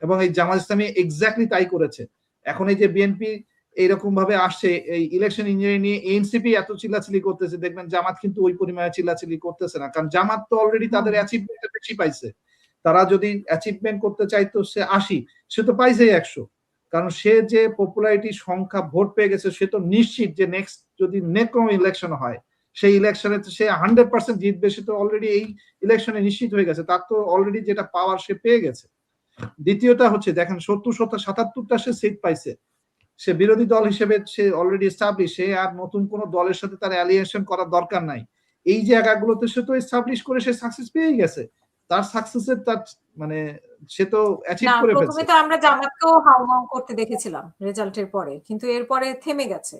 এবং এই জামাত ইসলামী এক্স্যাক্টলি তাই করেছে। এখন এই যে বিএনপি এইরকম ভাবে আসছে এই ইলেকশন ইঞ্জিনিয়ারিং নিয়ে, এনসিপি এত চিল্লাচিল্লি করতেছে, দেখবেন জামাত কিন্তু ওই পরিমাণে চিল্লাচিল্লি করতেছে না, কারণ জামাত তো অলরেডি তাদের অ্যাচিভমেন্ট বেশি পাইছে। তারা যদি অ্যাচিভমেন্ট করতে চাইতো সে 80, সে তো পাইছে 100, কারণ সে যে পপুলারিটি সংখ্যা ভোট পেয়ে গেছে, সে তো নিশ্চিত যে নেক্সট যদি কোনো ইলেকশন হয় সেই ইলেকশনে সে 100% জিতবে, সে তো অলরেডি এই ইলেকশনে নিশ্চিত হয়ে গেছে, তার তো অলরেডি যেটা পাওয়ার সে পেয়ে গেছে। দ্বিতীয়টা হচ্ছে দেখেন 77টা সে সিট পাইছে, সে বিরোধী দল হিসেবে সে অলরেডি এস্টাবলিশ, সে আর নতুন কোন দলের সাথে তার অ্যালিয়েশন করার দরকার নাই। এই জায়গাগুলোতে সে তো এস্টাবলিশ করে সে সাকসেস পেয়ে গেছে, তার সাকসেসের তার মানে সে তো অ্যাচিভ করে ফেলছে। প্রথমে তো আমরা জামাতকেও হাউমাউ করতে দেখেছিলাম রেজাল্টের পরে, কিন্তু এরপরে থেমে গেছে।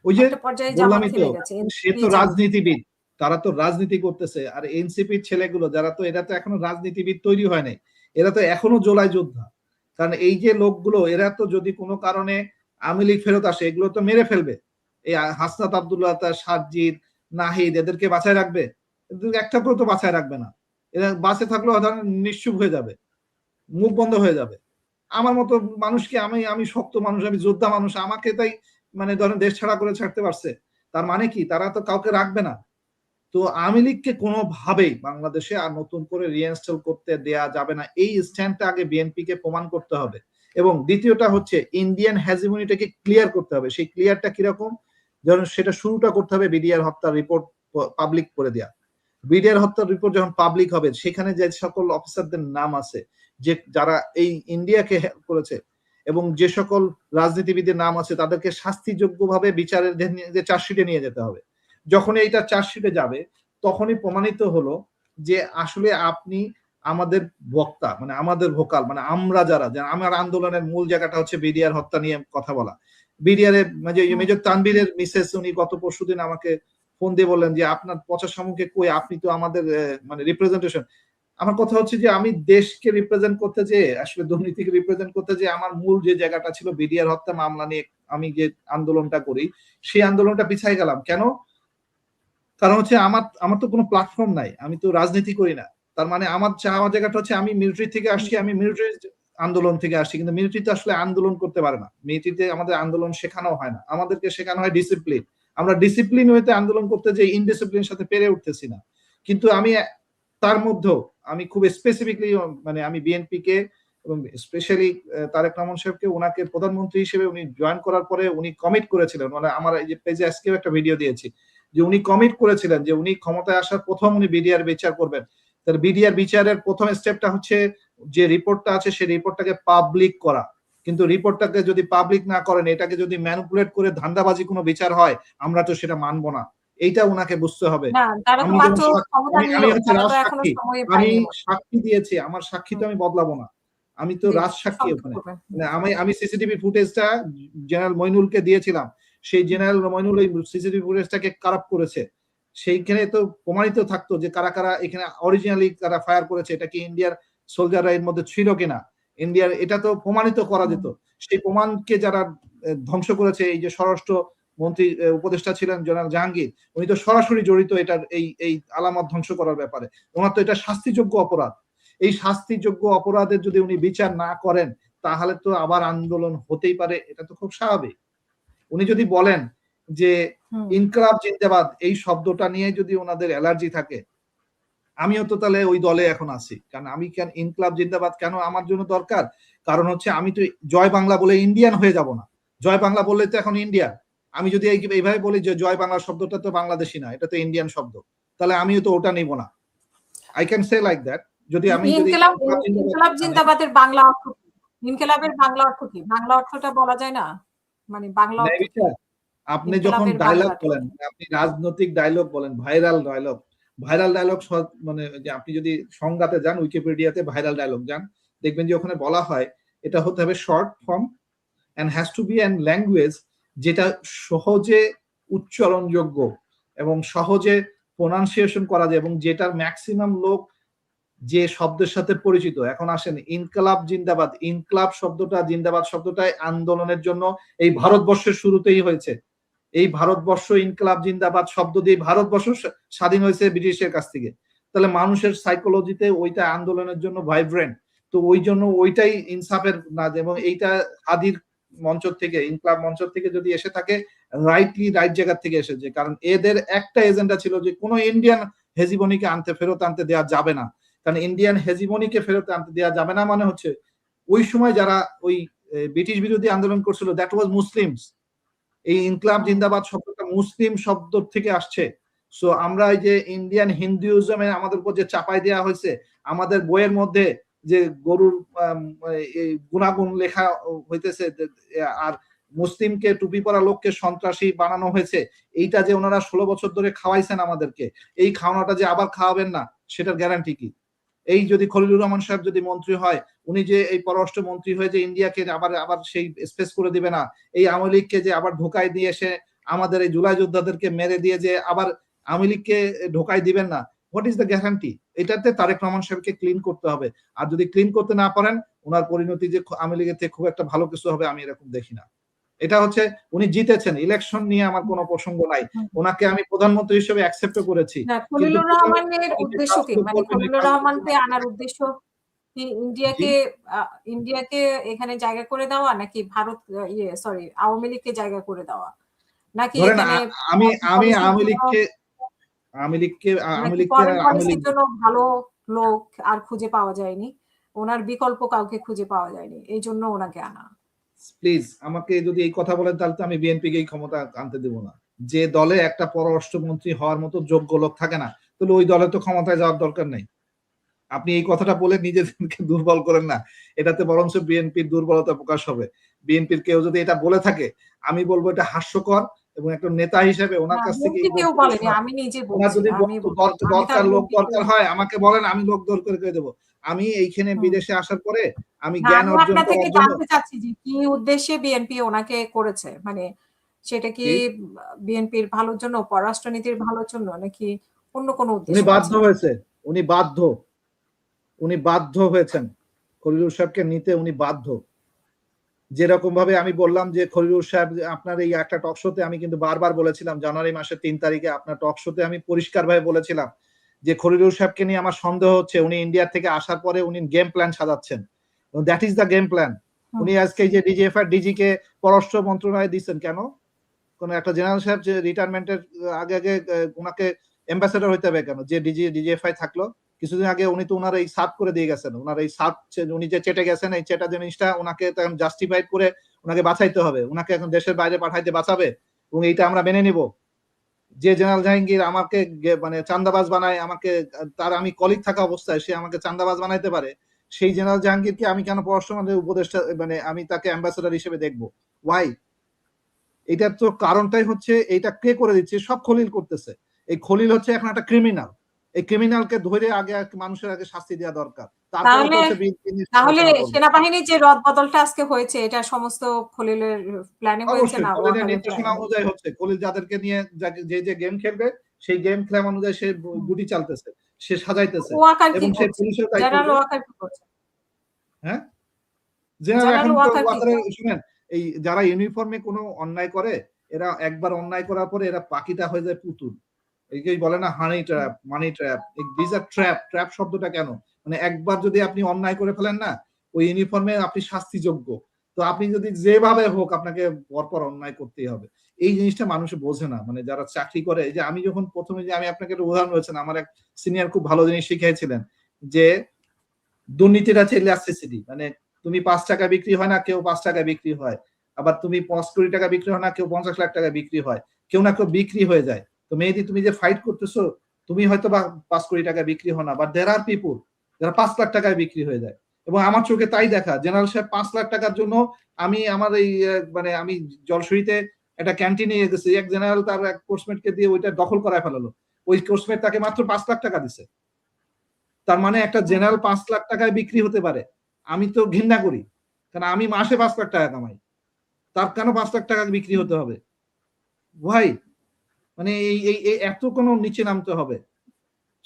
ওই যে পর্যায়ে জামাত থেমে গেছে। সে তো রাজনীতিবিদ, তারা তো রাজনীতি করতেছে, আর এনসিপির ছেলেগুলো যারা, তো এরা তো এখনো রাজনীতিবিদ তৈরি হয় নাই, এরা তো এখনো জোলাই যোদ্ধা। কারণ এই যে লোকগুলো, এরা তো যদি কোনো কারণে আওয়ামী লীগ ফেরত আসে, এগুলো তো মেরে ফেলবে। এই হাসনাত আব্দুল্লাহ, সাজ্জিদ, নাহিদ, এদেরকে বাঁচায় রাখবে? একটা করে তো বাঁচায় রাখবে না। এরা বাঁচে থাকলেও নিশ্চুপ হয়ে যাবে, মুখ বন্ধ হয়ে যাবে। আমার মতো মানুষকে, আমি শক্ত মানুষ, আমি যোদ্ধা মানুষ, আমাকে তাই মানে ধরেন দেশ ছাড়া করে ছাড়তে পারছে, তার মানে কি তারা তো কাউকে রাখবে না? তো আওয়ামী লীগকে কোনোভাবেই বাংলাদেশে আর নতুন করে রিইনস্টল করতে দেয়া যাবে না, এই স্ট্যান্ডটা আগে বিএনপি কে প্রমাণ করতে হবে। এবং দ্বিতীয়টা হচ্ছে ইন্ডিয়ান হ্যাজিমনিটাকে ক্লিয়ার করতে হবে। সেই ক্লিয়ারটা কিরকম? ধরুন সেটা শুরুটা করতে হবে বিডিআর হত্যার রিপোর্ট পাবলিক করে দেয়া। বিডিআর হত্যার রিপোর্ট যখন পাবলিক হবে, সেখানে যে সকল অফিসারদের নাম আছে যে যারা এই ইন্ডিয়াকে হেল্প করেছে, এবং যে সকল রাজনীতিবিদের নাম আছে, তাদেরকে শাস্তিযোগ্যভাবে বিচারের যে চার্জশিটে নিয়ে যেতে হবে। যখন এইটা চার্জশিটে যাবে, তখনই প্রমাণিত হলো যে আসলে আপনি আমাদের বক্তা, মানে আমাদের ভোকাল, মানে আমরা যারা আমার আন্দোলনের মূল জায়গাটা হচ্ছে বিডিআর হত্যা নিয়ে কথা বলা। বিডিআর এর মেজর তানভীরের মিসেস, উনি গত পরশুদিন আমাকে ফোন দিয়ে বললেন যে আপনার পচা সম্মুখে কই, আপনি তো আমাদের মানে রিপ্রেজেন্টেশন। আমার কথা হচ্ছে যে আমি দেশকে রিপ্রেজেন্ট করতে যে, আসলে দুর্নীতিকে রিপ্রেজেন্ট করতে যে, আমার মূল যে জায়গাটা ছিল বিডিআর হত্যা মামলা নিয়ে আমি যে আন্দোলনটা করি, সেই আন্দোলনটা পিছাই গেলাম কেন? কারণ হচ্ছে আমার তো কোনো প্ল্যাটফর্ম নাই, আমি তো রাজনীতি করি না। তার মানে আমার চাওয়া জায়গাটা হচ্ছে আমি মিলিটারি থেকে আসছি, আমি মিলিটারি আন্দোলন থেকে আসছি, কিন্তু মিলিটারি তো আসলে আন্দোলন করতে পারে না। মিলিটারিতে আমাদের আন্দোলন শেখানো হয় না, আমাদেরকে শেখানো হয় ডিসিপ্লিন। আমরা ডিসিপ্লিন হইতে আন্দোলন করতে যে ইনডিসিপ্লিনের সাথে পেরে উঠতেছি না। কিন্তু আমি তার মধ্যেও আমি খুব স্পেসিফিকলি মানে আমি বিএনপি কে এবং স্পেশালি তারেক রহমান সাহেবকে, ওনাকে প্রধানমন্ত্রী হিসেবে উনি জয়েন করার পরে উনি কমিট করেছিলেন, মানে আমার এই যে পেজে আজকেও একটা ভিডিও দিয়েছি যে উনি কমিট করেছিলেন যে উনি ক্ষমতায় আসার প্রথম উনি বিডিআর বিচার করবেন। তার বিডিআর বিচারের প্রথম স্টেপটা হচ্ছে যে রিপোর্টটা আছে সেই রিপোর্টটাকে পাবলিক করা। কিন্তু রিপোর্টটাকে যদি পাবলিক না করেন, এটাকে যদি ম্যানিপুলেট করে ধান্দাবাজি কোনো বিচার হয়, আমরা তো সেটা মানবো না। এইটা ওনাকে বুঝতে হবে। আমি সাক্ষী দিয়েছি, আমার সাক্ষী তো আমি বদলাবো না, আমি তো রাজসাক্ষী ওখানে। আমি সিসিটিভি ফুটেজটা জেনারেল মইনুলকে দিয়েছিলাম, সেই জেনারেল মইনুল এই সিসিটিভি ফুটেজটাকে কারাপ করেছে। সেইখানে তো প্রমাণিত থাকতো যে কারা কারা এখানে অরিজিনালি কারা ফায়ার করেছে, এটা কি ইন্ডিয়ার সোলজাররা এর মধ্যে ছিল কিনা, ইন্ডিয়ার, এটা তো প্রমাণিত করা যেত। সেই প্রমাণকে যারা ধ্বংস করেছে, এই যে স্বরাষ্ট্র মন্ত্রী উপদেষ্টা ছিলেন জেনারেল জাহাঙ্গীর, উনি তো সরাসরি জড়িত এটার এই আলামত ধ্বংস করার ব্যাপারে। ওনার তো এটা শাস্তিযোগ্য অপরাধ। এই শাস্তিযোগ্য অপরাধের যদি উনি বিচার না করেন, তাহলে তো আবার আন্দোলন হতেই পারে, এটা তো খুব স্বাভাবিক। উনি যদি বলেন যে ইনকলাব জিন্দাবাদ, এই শব্দটা নিয়ে যদি ওনাদের অ্যালার্জি থাকে, আমিও তো তাহলে ওই দলে এখন আছি। কারণ আমি কেন ইনকলাব জিন্দাবাদ কেন আমার জন্য দরকার? কারণ হচ্ছে আমি তো জয় বাংলা বলে ইন্ডিয়ান হয়ে যাব না। জয় বাংলা বললে তো এখন ইন্ডিয়া। আমি যদি এইভাবে বলি যে জয় বাংলা শব্দটা তো বাংলাদেশি না, এটা তো ইন্ডিয়ান শব্দ, তাহলে আমিও তো ওটা নিব না। I can say like that. যদি আমি ইনকলাব জিন্দাবাদের বাংলা অর্থ কি? ইনকলাবের বাংলা অর্থ কি? বাংলা অর্থটা বলা যায় না? মানে বাংলা অর্থ কি? আপনি যখন ডায়লগ বলেন, আপনি রাজনৈতিক ডায়লগ বলেন, ভাইরাল ডায়লগ মানে যে আপনি যদি সংজ্ঞাতে যান, উইকিপিডিয়াতে ভাইরাল ডায়লগ যান, দেখবেন যে ওখানে বলা হয় এটা হতে হবে short form and has to be an language যেটা সহজে উচ্চারণযোগ্য এবং সহজে প্রোনাউন্সিয়েশন করা যায়, এবং যেটার ম্যাক্সিমাম লোক যে শব্দের সাথে পরিচিত। এখন আসেন ইনকলাব জিন্দাবাদ, ইনকলাব শব্দটা, জিন্দাবাদ শব্দটাই আন্দোলনের জন্য এই ভারতবর্ষের শুরুতেই হয়েছে। এই ভারতবর্ষ ইনকলাব জিন্দাবাদ শব্দ দিয়ে ভারতবর্ষ স্বাধীন হয়েছে ব্রিটিশের কাছ থেকে। তাহলে মানুষের সাইকোলজিতে ওইটা আন্দোলনের জন্য ভাইব্রেন্ট। তো ওই জন্য ওইটাই ইনসাফের না, এবং এইটা হাদির মঞ্চ থেকে, ইনকলাব মঞ্চ থেকে যদি এসে থাকে, রাইটলি রাইট জায়গা থেকে এসেছে। কারণ এদের একটা এজেন্ডা ছিল যে কোনো ইন্ডিয়ান হেজিমনিকে ফেরত আনতে দেওয়া যাবে না। কারণ ইন্ডিয়ান হেজিমনিকে ফেরত আনতে দেওয়া যাবে না মানে হচ্ছে ওই সময় যারা ওই ব্রিটিশ বিরোধী আন্দোলন করছিল, দ্যাট ওয়াজ মুসলিমস। এই ইনকলাব জিন্দাবাদ শব্দটা মুসলিম শব্দ থেকে আসছে। সো আমরা এই যে ইন্ডিয়ান হিন্দুইজমে আমাদের উপর যে চাপাই দেওয়া হয়েছে, আমাদের বইয়ের মধ্যে যে গরুর গুণাগুণ লেখা হইতেছে, আর মুসলিমকে টুপি পরা লোককে সন্ত্রাসী বানানো হয়েছে, এইটা যে ওনারা 16 বছর ধরে খাওয়াইছেন আমাদেরকে, এই খাওয়ানোটা যে আবার খাওয়াবেন না সেটার গ্যারান্টি কি? এই যদি খলিলুর রহমান সাহেব যদি মন্ত্রী হয়, উনি যে এই পররাষ্ট্র মন্ত্রী হয়ে যে ইন্ডিয়াকে আবার সেই স্পেস করে দিবে না, এই আওয়ামী লীগকে যে আবার ঢোকাই দিয়ে এসে আমাদের এই জুলাই যোদ্ধাদেরকে মেরে দিয়ে যে আবার আওয়ামী লীগকে ঢোকাই দিবেন না, হোয়াট ইজ দ্য গ্যারান্টি? এটাতে তারেক রহমান সাহেবকে ক্লিন করতে হবে। আর যদি ক্লিন করতে না পারেন, ওনার পরিণতি যে আওয়ামী লীগের থেকে খুব একটা ভালো কিছু হবে আমি এরকম দেখি না। এটা হচ্ছে উনি জিতেছেন, ইলেকশন নিয়ে আমার কোনো প্রসঙ্গ নাই, ওনাকে আমি প্রধানমন্ত্রী হিসেবে অ্যাকসেপ্ট করেছি। খলিলুর রহমানের উদ্দেশ্য কি? মানে খলিলুর রহমানকে আনার উদ্দেশ্য কি ইন্ডিয়াকে এখানে জায়গা করে দেওয়া, নাকি ভারত আওয়ামী লীগকে জায়গা করে দেওয়া, নাকি এখানে আমি আওয়ামী লীগকে জন্য ভালো লোক আর খুঁজে পাওয়া যায়নি, ওনার বিকল্প কাউকে খুঁজে পাওয়া যায়নি, এই জন্য ওনাকে আনা। প্লিজ আমাকে যদি এই কথা বলেন তাহলে তো আমি বিএনপিকে এই ক্ষমতা আনতে দেব না। যে দলে একটা পররাষ্ট্রমন্ত্রী হওয়ার মতো যোগ্য লোক থাকে না, তাহলে ওই দলে তো ক্ষমতায় যাওয়ার দরকার নেই। আপনি এই কথাটা বলে নিজেদেরকে দুর্বল করেন না, এটাতে বরঞ্চ বিএনপির দুর্বলতা প্রকাশ হবে। বিএনপির কেউ যদি এটা বলে থাকে, আমি বলবো এটা হাস্যকর, এবং একটা নেতা হিসেবে ওনার কাছ থেকে দরকার হয় আমাকে বলেন, আমি লোক দরকার করে দেবো। আমি এইখানে বিদেশে আসার পরে আমি জ্ঞান অর্জন করার জন্য জানতে চাচ্ছি যে কি উদ্দেশ্যে বিএনপি ওনাকে করেছে, মানে সেটা কি বিএনপির ভালোর জন্য, পররাষ্ট্রনীতির ভালোর জন্য, নাকি অন্য কোনো উদ্দেশ্য? উনি বাধ্য হয়েছে, উনি বাধ্য হয়েছেন খলিলুর সাহেবকে নিতে, উনি বাধ্য। যেরকম ভাবে আমি বললাম যে খলিলুর সাহেব, আপনার এই একটা টক শোতে আমি কিন্তু বারবার বলেছিলাম, জানুয়ারি মাসের 3 তারিখে আপনার টক শোতে আমি পরিষ্কারভাবে বলেছিলাম যে খলিলুর সাহেবকে নিয়ে আমার সন্দেহ হচ্ছে উনি ইন্ডিয়া থেকে আসার পরে উনি গেম প্ল্যান সাজাচ্ছেন। That is the game plan. উনি আজকে যে ডিজিএফআই ডিজি কে পররাষ্ট্র মন্ত্রণালয়ে দিচ্ছেন কেন? কোন একটা জেনারেল সাহেব যে রিটায়ারমেন্টের আগে ওনাকে অ্যাম্বাসেডর হইতে হবে কেন? যে ডিজিএফআই থাকলো কিছুদিন আগে, উনি তো ওনার এই সার্ভ করে দিয়ে গেছেন। ওনার এই সার্ভ উনি যে চেটে গেছেন, এই চেটা জিনিসটা ওনাকে তখন জাস্টিফাইড করে ওনাকে বাঁচাইতে হবে। ওনাকে এখন দেশের বাইরে পাঠাইতে বাঁচাবে, এবং এইটা আমরা মেনে নিব। যে জেনারেল জাহাঙ্গীর আমাকে মানে চান্দাবাজ বানায়, আমাকে তার আমি কলিগ থাকা অবস্থায় সে আমাকে চান্দাবাজ বানাইতে পারে, সেই জেনারেল জাহাঙ্গীরকে আমি কেন পররাষ্ট্রমন্ত্রীর উপদেষ্টা, মানে আমি তাকে অ্যাম্বাসেডর হিসেবে দেখবো? ওয়াই? এটার তো কারণটাই হচ্ছে এইটা কে করে দিচ্ছে? সব খলিল করতেছে। এই খলিল হচ্ছে এখন একটা ক্রিমিনাল। এই ক্রিমিনালকে ধরে আগে মানুষের আগে শাস্তি দেওয়া দরকার। তাহলে সেনাবাহিনীর যে রদবদলটা আজকে হয়েছে, এটা সমস্ত খলিলের প্ল্যানে হয়েছে না? খলিলের নির্দেশনা অনুযায়ী হচ্ছে। খলিল যাদেরকে নিয়ে যে গেম খেলবে, সেই গেম প্ল্যান অনুযায়ী সে গুটি চালতেছে, সে সাজাইতেছে, এবং সে পুলিশের হ্যাঁ জেনারেল শুনেন, এই যারা ইউনিফর্মে কোনো অন্যায় করে, এরা একবার অন্যায় করার পরে এরা পাখিটা হয়ে যায় পুতুল। এইটাই বলে না honey trap, money trap. This আর ট্র্যাপ শব্দটা কেন? মানে একবার যদি আপনি অন্যায় করে ফেলেন না, ওই ইউনিফর্মে আপনি শাস্তিযোগ্য। তো আপনি যদি যেভাবে হোক আপনাকে পরপর অন্যায় করতেই হবে। এই জিনিসটা মানুষ বোঝে না। মানে যারা চাকরি করে, এই যে আমি যখন প্রথমে যে আমি আপনাকে একটা উদাহরণ রয়েছেন, আমার এক সিনিয়র খুব ভালো জিনিস শিখিয়েছিলেন যে দুর্নীতিটা হচ্ছে ইলাস্টিসিটি। মানে তুমি 5 টাকা বিক্রি হয় না, কেউ 5 টাকা বিক্রি হয়। আবার তুমি 5 কোটি টাকা বিক্রি হয় না, কেউ 50 লাখ টাকা বিক্রি হয়। কেউ না কেউ বিক্রি হয়ে যায়। তো মেহেদী, তুমি যে ফাইট করতেছো, তুমি হয়তো বা 5 কোটি টাকা বিক্রি হয় না, বাট দেয়ার আর পিপল যারা 5 লাখ টাকায় বিক্রি হয়ে যায়। এবং আমার চোখে তাই দেখা। জেনারেল সাহেব 5 লাখ টাকার জন্য আমি আমার এই মানে আমি জলসুইতে একটা ক্যান্টিনে গেছি, এক জেনারেল তার এক কোর্সমেটকে দিয়ে ওইটা দখল করায় ফেলালো। ওই কোর্সমেট তাকে মাত্র 5 লাখ টাকা দিছে। তার মানে একটা জেনারেল 5 লাখ টাকায় বিক্রি হতে পারে। আমি তো ঘৃণা করি, কারণ আমি মাসে 5 লাখ টাকা কামাই, তার কেন 5 লাখ টাকা বিক্রি হতে হবে? ভাই মানে এই এত কোনো নিচে নামতে হবে?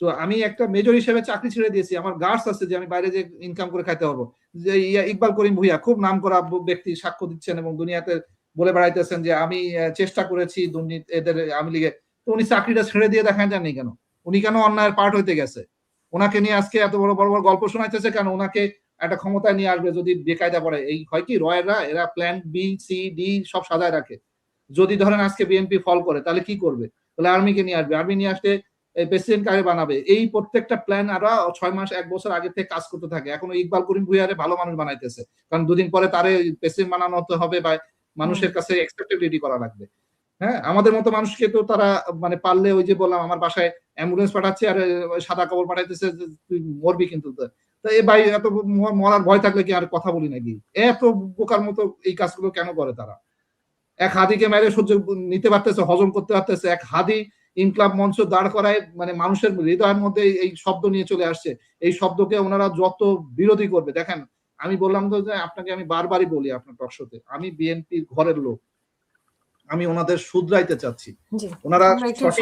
তো আমি একটা মেজর হিসেবে চাকরি ছেড়ে দিয়েছি। আমার গার্ডস আছে যে আমি বাইরে যে ইনকাম করে খাইতে হবো। যে ইকবাল করিম ভুইয়া খুব নাম করা ব্যক্তি সাক্ষ্য দিচ্ছেন এবং দুনিয়াতে বলে বেড়াইতেছেন যে আমি চেষ্টা করেছি দুর্নীতি এদের আওয়ামী লীগে। তো উনি চাকরিটা ছেড়ে দিয়ে দেখান যাননি কেন? উনি কেন অন্যায়ের পার্ট হইতে গেছে? ওনাকে নিয়ে আজকে এত বড় বড় গল্প শোনাইতেছে কেন? ওনাকে একটা ক্ষমতায় নিয়ে আসবে যদি বেকায়দা পড়ে, এই হয় কি রয়েরা এরা প্ল্যান বি সি ডি সব সাজায় রাখে। যদি ধরেন আজকে বিএনপি ফল করে তাহলে কি করবে? তাহলে আর্মিকে নিয়ে আসবে, আর্মি নিয়ে আসলে প্রেসিডেন্ট কারে বানাবে, এই প্রত্যেকটা প্ল্যান আরো 6 মাস 1 বছর আগে থেকে কাজ করতে থাকে। এখন ইকবাল করিম ভুইয়ারে ভালো মানুষ বানাইতেছে, কারণ দুদিন পরে তারে প্রেসিডেন্ট বানানো হতে হবে বা মানুষের কাছে অ্যাকসেপ্টেবিলিটি করা লাগবে। হ্যাঁ, আমাদের মতো মানুষকে তো তারা মানে পারলে ওই যে বললাম আমার বাসায় অ্যাম্বুলেন্স পাঠাচ্ছে আর সাদা কাপড় পাঠাইতেছে যে তুই মরবি কিন্তু। তো এ ভাই এত মরার ভয় থাকলে কি আর কথা বলি নাকি? এত বোকার মতো এই কাজগুলো কেন করে তারা? এক হাদিকে মেরে সহ্য নিতে পারতেছে, হজম করতে পারতেছে। এক হাদি ইনকলাব মঞ্চ দাঁড় করায় মানে মানুষের হৃদয়ের মধ্যে এই শব্দ নিয়ে চলে আসছে। এই শব্দকে ওনারা যত বিরোধী করবে, দেখেন আমি বললাম তো যে আপনাকে আমি বারবারই বলি আপনার টক শোতে, আমি বিএনপির ঘরের লোক। আমি ওনাদের শুধরাইতে চাচ্ছি। জি। ওনারা আমরা একটু সঠিক